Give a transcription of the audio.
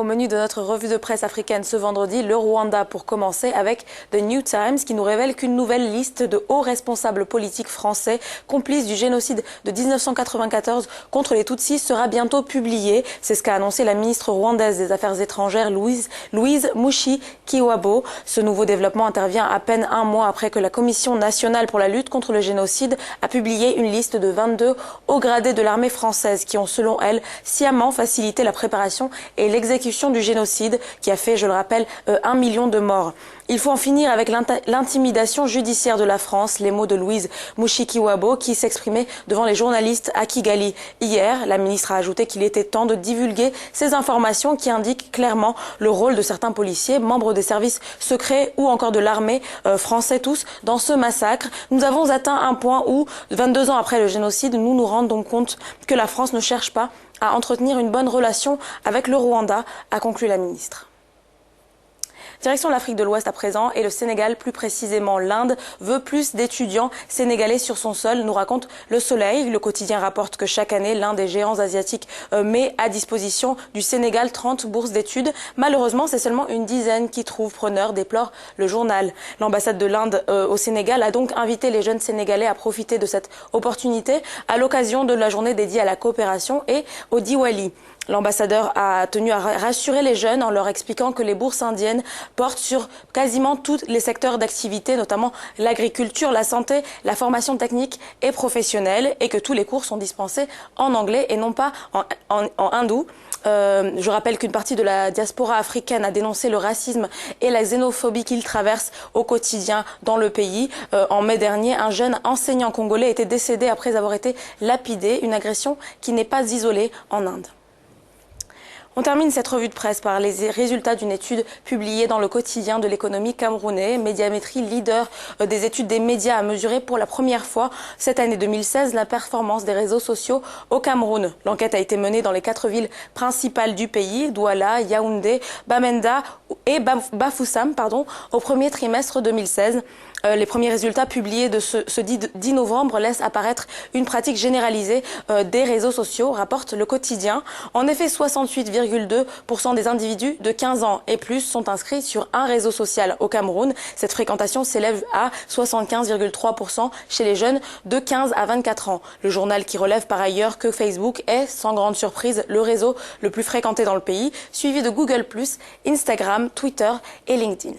menu de notre revue de presse africaine ce vendredi, le Rwanda pour commencer avec The New Times qui nous révèle qu'une nouvelle liste de hauts responsables politiques français complices du génocide de 1994 contre les Tutsis sera bientôt publiée. C'est ce qu'a annoncé la ministre rwandaise des Affaires étrangères Louise Mushikiwabo. Ce nouveau développement intervient à peine un mois après que la Commission nationale pour la lutte contre le génocide a publié une liste de 22 hauts gradés de l'armée française qui ont, selon elle, sciemment facilité la préparation et l'exécution du génocide qui a fait, je le rappelle, 1 million de morts. Il faut en finir avec l'intimidation judiciaire de la France, les mots de Louise Mushikiwabo qui s'exprimait devant les journalistes à Kigali. Hier, la ministre a ajouté qu'il était temps de divulguer ces informations qui indiquent clairement le rôle de certains policiers, membres des services secrets ou encore de l'armée, français tous, dans ce massacre. Nous avons atteint un point où, 22 ans après le génocide, nous nous rendons compte que la France ne cherche pas à entretenir une bonne relation avec le Rwanda, a conclu la ministre. Direction l'Afrique de l'Ouest à présent et le Sénégal, plus précisément l'Inde, veut plus d'étudiants sénégalais sur son sol, nous raconte Le Soleil. Le quotidien rapporte que chaque année, l'un des géants asiatiques met à disposition du Sénégal 30 bourses d'études. Malheureusement, c'est seulement une dizaine qui trouvent preneur, déplore le journal. L'ambassade de l'Inde au Sénégal a donc invité les jeunes Sénégalais à profiter de cette opportunité à l'occasion de la journée dédiée à la coopération et au Diwali. L'ambassadeur a tenu à rassurer les jeunes en leur expliquant que les bourses indiennes portent sur quasiment tous les secteurs d'activité, notamment l'agriculture, la santé, la formation technique et professionnelle, et que tous les cours sont dispensés en anglais et non pas en hindou. Je rappelle qu'une partie de la diaspora africaine a dénoncé le racisme et la xénophobie qu'il traverse au quotidien dans le pays. En mai dernier, un jeune enseignant congolais était décédé après avoir été lapidé, une agression qui n'est pas isolée en Inde. On termine cette revue de presse par les résultats d'une étude publiée dans le quotidien de l'économie camerounais. Médiamétrie, leader des études des médias, a mesuré pour la première fois cette année 2016 la performance des réseaux sociaux au Cameroun. L'enquête a été menée dans les 4 villes principales du pays, Douala, Yaoundé, Bamenda et Bafoussam, au premier trimestre 2016. Les premiers résultats publiés de ce 10 novembre laissent apparaître une pratique généralisée des réseaux sociaux, rapporte le quotidien. En effet, 68,2% des individus de 15 ans et plus sont inscrits sur un réseau social au Cameroun. Cette fréquentation s'élève à 75,3% chez les jeunes de 15 à 24 ans. Le journal qui relève par ailleurs que Facebook est, sans grande surprise, le réseau le plus fréquenté dans le pays, suivi de Google+, Instagram, Twitter et LinkedIn.